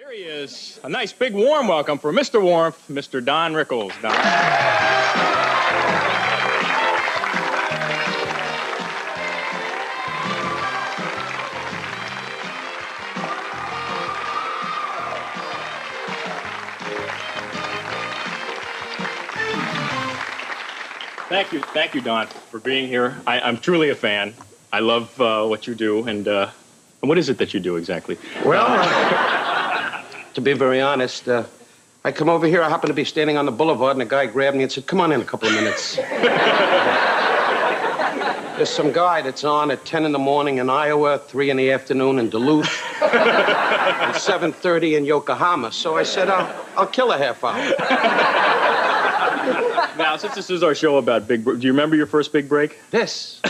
Here he is. A nice big warm welcome for Mr. Warmth, Mr. Don Rickles. Don. Thank you, Don, for being here. I'm truly a fan. I love what you do, and what is it that you do exactly? Well, to be very honest, I come over here, I happen to be standing on the boulevard, and a guy grabbed me and said, come on in a couple of minutes. There's some guy that's on at 10 in the morning in Iowa, 3 in the afternoon in Duluth, and 7:30 in Yokohama. So I said, I'll kill a half hour. Now, since this is our show about do you remember your first big break? This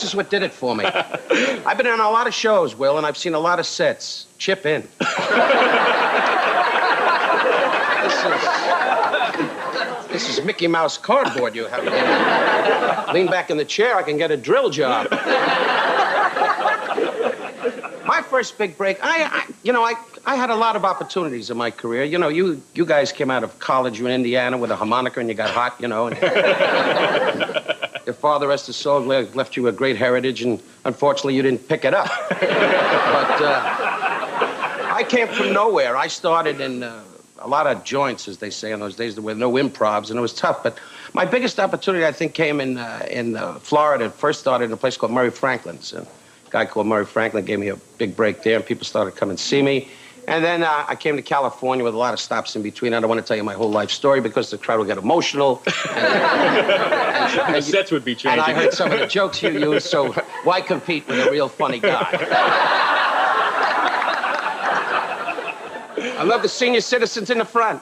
is what did it for me. I've been on a lot of shows, Will, and I've seen a lot of sets. Chip in. This is Mickey Mouse cardboard you have here. Lean back in the chair, I can get a drill job. My first big break, I had a lot of opportunities in my career. You know, you guys came out of college, you were in Indiana with a harmonica and you got hot, you know. And your father, rest his soul, left you a great heritage, and unfortunately you didn't pick it up. But I came from nowhere. I started in a lot of joints, as they say in those days. There were no improvs, and it was tough. But my biggest opportunity, I think, came in Florida. It first started in a place called Murray Franklin's. A guy called Murray Franklin gave me a big break there, and people started coming and see me. And then I came to California with a lot of stops in between. I don't want to tell you my whole life story because the crowd will get emotional. And the sets would be changing. And I heard some of the jokes you used, so why compete with a real funny guy? I love the senior citizens in the front.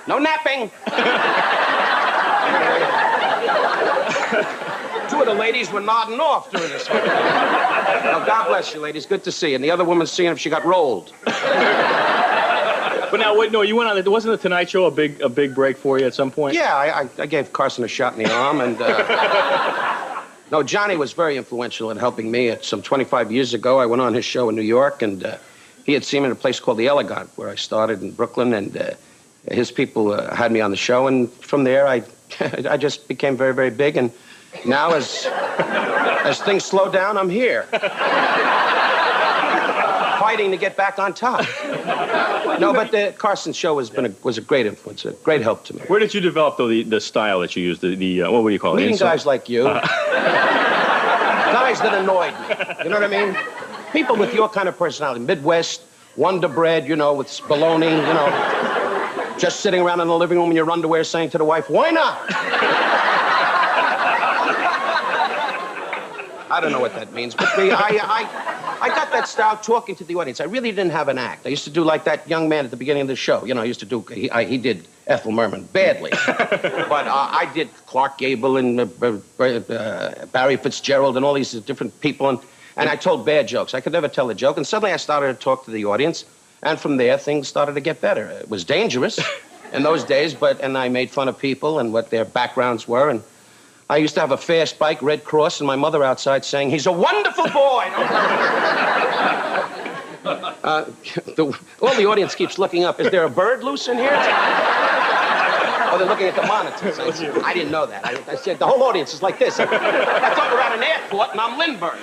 No napping. Two of the ladies were nodding off during this one. Well, God bless you, ladies. Good to see you. And the other woman's seeing if she got rolled. But now, wait, no, you went on. Wasn't the Tonight Show a big break for you at some point? Yeah, I gave Carson a shot in the arm, and no, Johnny was very influential in helping me. Some 25 years ago, I went on his show in New York, and he had seen me in a place called the Elegant, where I started in Brooklyn, and his people had me on the show, and from there, I just became very, very big, and now as things slow down, I'm here. Fighting to get back on top. No, but the Carson show was a great influence, a great help to me. Where did you develop, though, the style that you used, what would you call it? Meeting guys like you. Guys that annoyed me. You know what I mean? People with your kind of personality. Midwest, Wonder Bread, you know, with bologna, you know. Just sitting around in the living room in your underwear saying to the wife, why not? I don't know what that means, but I got that style talking to the audience. I really didn't have an act. I used to do like that young man at the beginning of the show. You know, I used to do, he did Ethel Merman badly. But I did Clark Gable and Barry Fitzgerald and all these different people, and I told bad jokes. I could never tell a joke, and suddenly I started to talk to the audience, and from there, things started to get better. It was dangerous in those days, and I made fun of people and what their backgrounds were, and I used to have a fast bike, Red Cross, and my mother outside saying, he's a wonderful boy. All the audience keeps looking up. Is there a bird loose in here? Oh, they're looking at the monitors. I didn't know that. I said, the whole audience is like this. I thought we're at an airport, and I'm Lindbergh.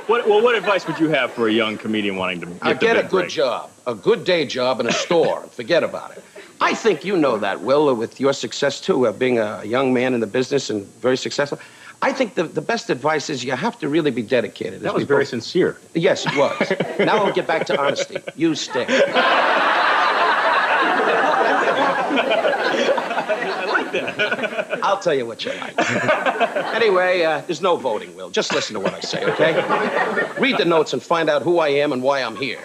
But, what advice would you have for a young comedian wanting to get a good job, a good day job in a store, and forget about it. I think you know that, Will, with your success, too, being a young man in the business and very successful. I think the best advice is you have to really be dedicated. That was very sincere. Yes, it was. Now we'll get back to honesty. You stink. I like that. I'll tell you what you like. Anyway, there's no voting, Will. Just listen to what I say, okay? Read the notes and find out who I am and why I'm here.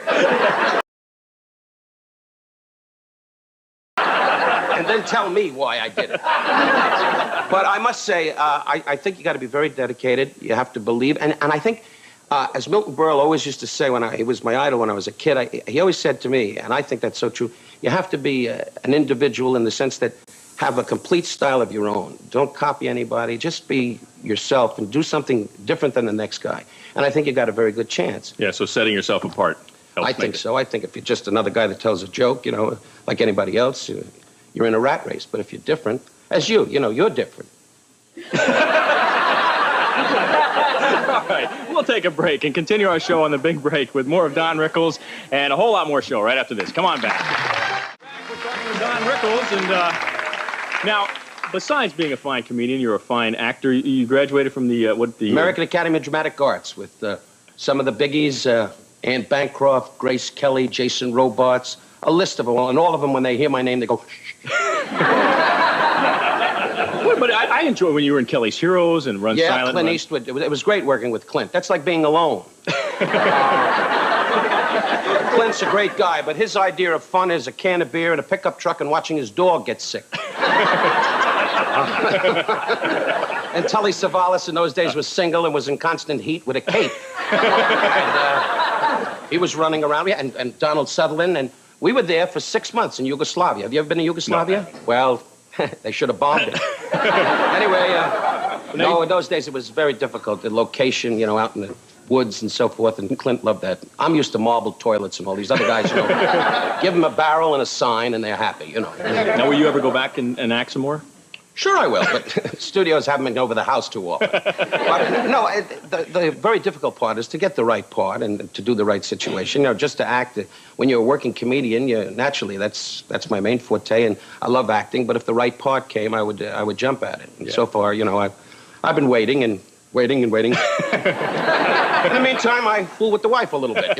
And then tell me why I did it. But I must say, I think you got to be very dedicated. You have to believe. And I think, as Milton Berle always used to say he was my idol when I was a kid, he always said to me, and I think that's so true, you have to be an individual in the sense that have a complete style of your own. Don't copy anybody. Just be yourself and do something different than the next guy. And I think you got a very good chance. Yeah, so setting yourself apart helps I think so. I think if you're just another guy that tells a joke, like anybody else, you're in a rat race. But if you're different, as you're different. All right, we'll take a break and continue our show on the Big Break with more of Don Rickles and a whole lot more show right after this. Come on back. We're talking with Don Rickles, and now, besides being a fine comedian, you're a fine actor. You graduated from the American Academy of Dramatic Arts with some of the biggies, Anne Bancroft, Grace Kelly, Jason Robards, a list of them. And all of them, when they hear my name, they go, But I enjoy when you were in Kelly's Heroes and Run Silent. Yeah, Clint Eastwood. It was great working with Clint. That's like being alone. Clint's a great guy, but his idea of fun is a can of beer and a pickup truck and watching his dog get sick. And Tully Savalas in those days was single and was in constant heat with a cape. And he was running around, and Donald Sutherland, and we were there for 6 months in Yugoslavia. Have you ever been to Yugoslavia? No. Well, they should have bombed it. Anyway, no, in those days it was very difficult. The location, out in the woods and so forth, and Clint loved that. I'm used to marble toilets and all these other guys, give them a barrel and a sign and they're happy, Now, will you ever go back and act some more? Sure I will, but studios haven't been over the house too often. But, no, the very difficult part is to get the right part and to do the right situation. Just to act, when you're a working comedian, naturally, that's my main forte, and I love acting, but if the right part came, I would jump at it. And so far, I've been waiting and waiting and waiting. In the meantime, I fool with the wife a little bit,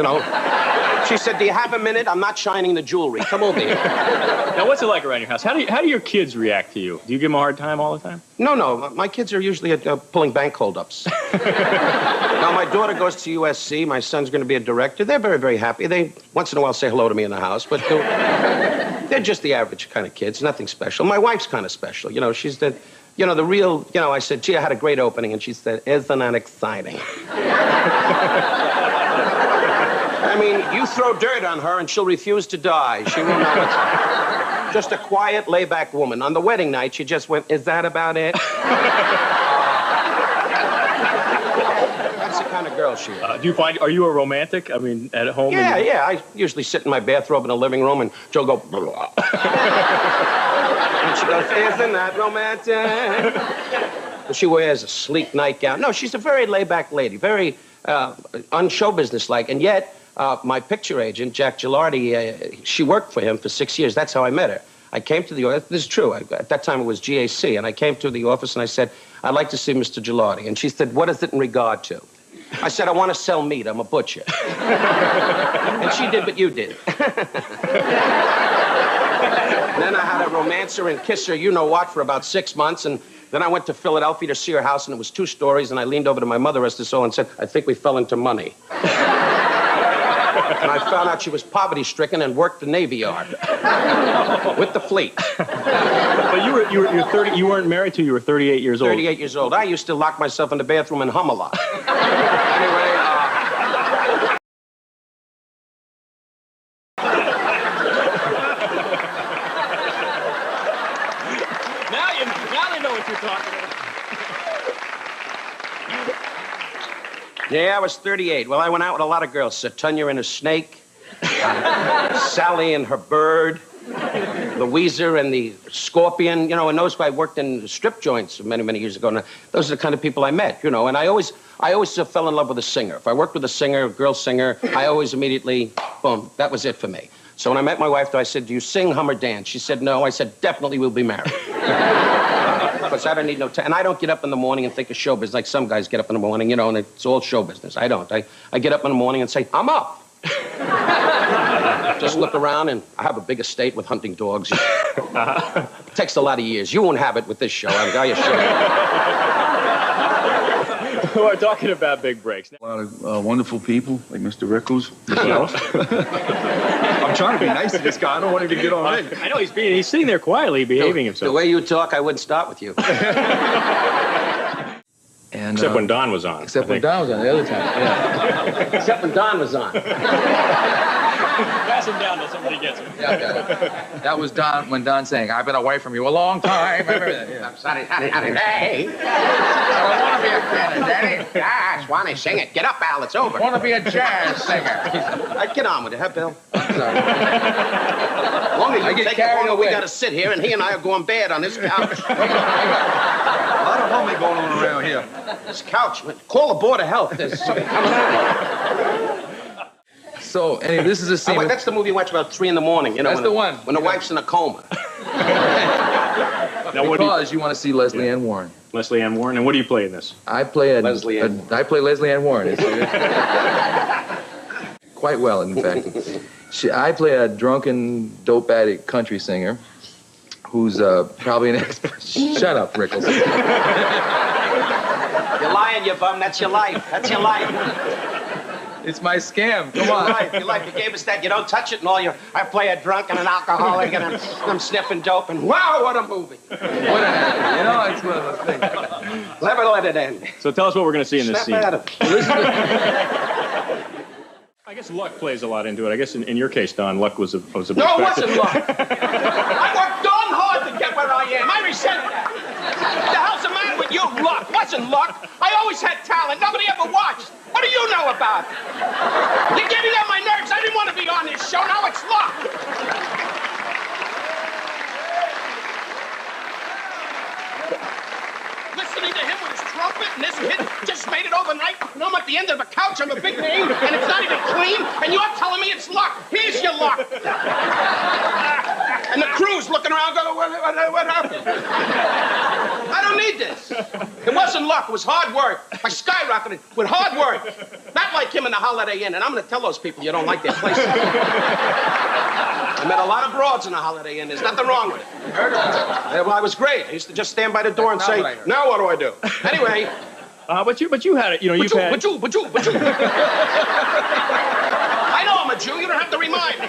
She said, "Do you have a minute? I'm not shining the jewelry. Come over here." Now, what's it like around your house? How do your kids react to you? Do you give them a hard time all the time? No. My kids are usually pulling bank holdups. Now, my daughter goes to USC. My son's going to be a director. They're very, very happy. They, once in a while, say hello to me in the house, but they're just the average kind of kids, nothing special. My wife's kind of special. She's the real, I said, "Gee, I had a great opening," and she said, "Isn't that exciting?" I mean, you throw dirt on her and she'll refuse to die. She won't know what's just a quiet, laid-back woman. On the wedding night, she just went, "Is that about it?" That's the kind of girl she is. Are you a romantic? I mean, at home? Yeah. I usually sit in my bathrobe in the living room and she'll go, "Blah." And she goes, "Isn't that romantic?" And she wears a sleek nightgown. No, she's a very laid-back lady, very un-show business-like, and yet, my picture agent, Jack Gilardi, she worked for him for 6 years. That's how I met her. I came to the office. This is true. At that time, it was GAC. And I came to the office and I said, "I'd like to see Mr. Gilardi." And she said, "What is it in regard to?" I said, "I want to sell meat. I'm a butcher." And she did what you did. And then I had to romance her and kiss her, you-know-what, for about 6 months. And then I went to Philadelphia to see her house, and it was 2 stories. And I leaned over to my mother, as to so, and said, "I think we fell into money." And I found out she was poverty-stricken and worked the Navy Yard with the fleet. But you're 30. You weren't married till you were 38 years old. 38 years old. I used to lock myself in the bathroom and hum a lot. Anyway. Now they know what you're talking about. Yeah, I was 38. Well, I went out with a lot of girls. Satunya and her snake, Sally and her bird, Louisa and the scorpion. And those guys worked in strip joints many, many years ago. And those are the kind of people I met, And I always fell in love with a singer. If I worked with a singer, a girl singer, I always immediately, boom, that was it for me. So when I met my wife, I said, "Do you sing, hum, or dance?" She said, "No." I said, "Definitely we'll be married." Because I don't need no time. And I don't get up in the morning and think of show business like some guys get up in the morning, and it's all show business. I don't. I get up in the morning and say, "I'm up." Just look around, and I have a big estate with hunting dogs. It takes a lot of years. You won't have it with this show, I assure you. We're talking about big breaks. A lot of wonderful people, like Mr. Rickles. I'm trying to be nice to this guy. I don't want him to get on in. I know he's sitting there quietly behaving himself. The way you talk, I wouldn't start with you. And, Except when Don was on. Except when Don was on the other time, yeah. Except when Don was on. Pass him down till somebody gets him. Yeah, that was Don, when Don sang, I've been away from you a long time. I remember that. Yeah. I'm sorry, honey. Hey. I don't want to be a tenor, Daddy. Gosh, Swanee, sing it. Get up, Al. It's over. I want to be a jazz singer. Get on with it, huh, Bill? I'm sorry. As long as you I get take carried it longer, we away. got to sit here, and he and I are going bad on this couch. A lot of homie going on around here. This couch. Call the Board of Health. There's something coming out. So, anyway, this is a scene. Oh, wait, that's the movie you watch about 3 in the morning. You know, That's the one. When the wife's in a coma. Now, what do Because you want to see Leslie Ann Warren. Leslie Ann Warren, and what do you play in this? I play Leslie Ann. I play Leslie Ann Warren. Quite well, in fact. I play a drunken, dope addict country singer who's probably an expert. Shut up, Rickles. You're lying, you bum. That's your life. That's your life. It's my scam. Come Your on. life. Your life. You gave us that. You don't touch it, and all your. I play a drunk and an alcoholic, and I'm sniffing dope, and wow, what a movie. What an actor. You know, it's one of those things. Never let it end. So tell us what we're going to see in this Snap scene. at him. I guess luck plays a lot into it. I guess in your case, Don, luck was a big No, it factor. wasn't luck. I worked darn hard to get where I am. I resent that. What the hell's the matter with you? Luck. Wasn't luck. I always had talent. Nobody ever watched. What do you know about it? You're getting on my nerves. I didn't want to be on this show. Now it's luck. Listening to him with his trumpet and this hit just made it overnight. And I'm at the end of the couch. I'm a big name, and it's not even clean. And you're telling me it's luck. Here's your luck. And the crew's looking around going, what happened? I don't need this. It wasn't luck. It was hard work. I skyrocketed with hard work. Not like him in the Holiday Inn. And I'm going to tell those people you don't like their place. I met a lot of broads in the Holiday Inn. There's nothing wrong with it. Well, I was great. I used to just stand by the door and say, now what do I do? Anyway. But you had it. You know, you've had. But you. I know I'm a Jew. You don't have to remind me.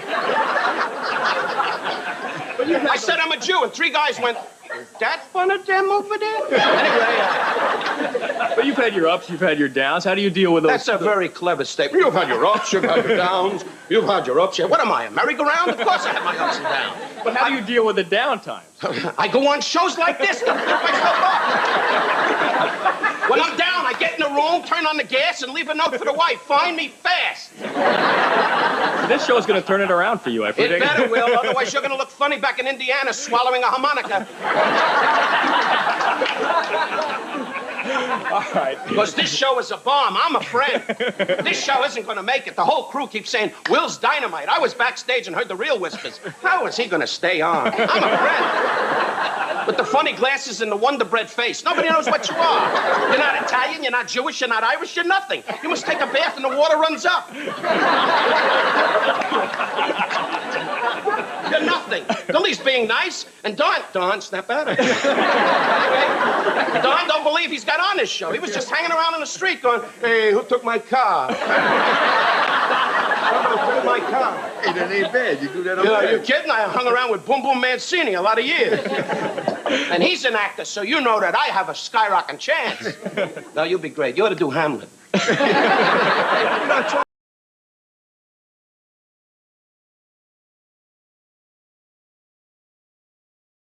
I said I'm a Jew, and 3 guys went, is that one of them over there? Anyway. But you've had your ups, you've had your downs. How do you deal with those? That's a very clever statement. You've had your ups, you've had your downs, you've had your ups. What am I, a merry-go-round? Of course I have my ups and downs. But how do you deal with the downtimes? I go on shows like this to pick myself up. When I'm down, I get in the room, turn on the gas, and leave a note for the wife. Find me fast. This show's going to turn it around for you, I It predict. better will, otherwise you're going to look funny back in Indiana swallowing a harmonica. All right. Because this show is a bomb. I'm a friend. This show isn't going to make it. The whole crew keeps saying, Will's dynamite. I was backstage and heard the real whispers. How is he going to stay on? I'm a friend. With the funny glasses and the Wonder Bread face. Nobody knows what you are. You're not Italian, you're not Jewish, you're not Irish, you're nothing. You must take a bath and the water runs up. You're nothing. Billy's being nice, and Don, snap out of it. Anyway, Don don't believe he's got on this show. He was just hanging around in the street going, hey, who took my car? Somebody took my car. Hey, that ain't bad. You do that on Are you kidding? I hung around with Boom Boom Mancini a lot of years. And he's an actor, so you know that I have a skyrocketing chance. No, you'll be great. You ought to do Hamlet.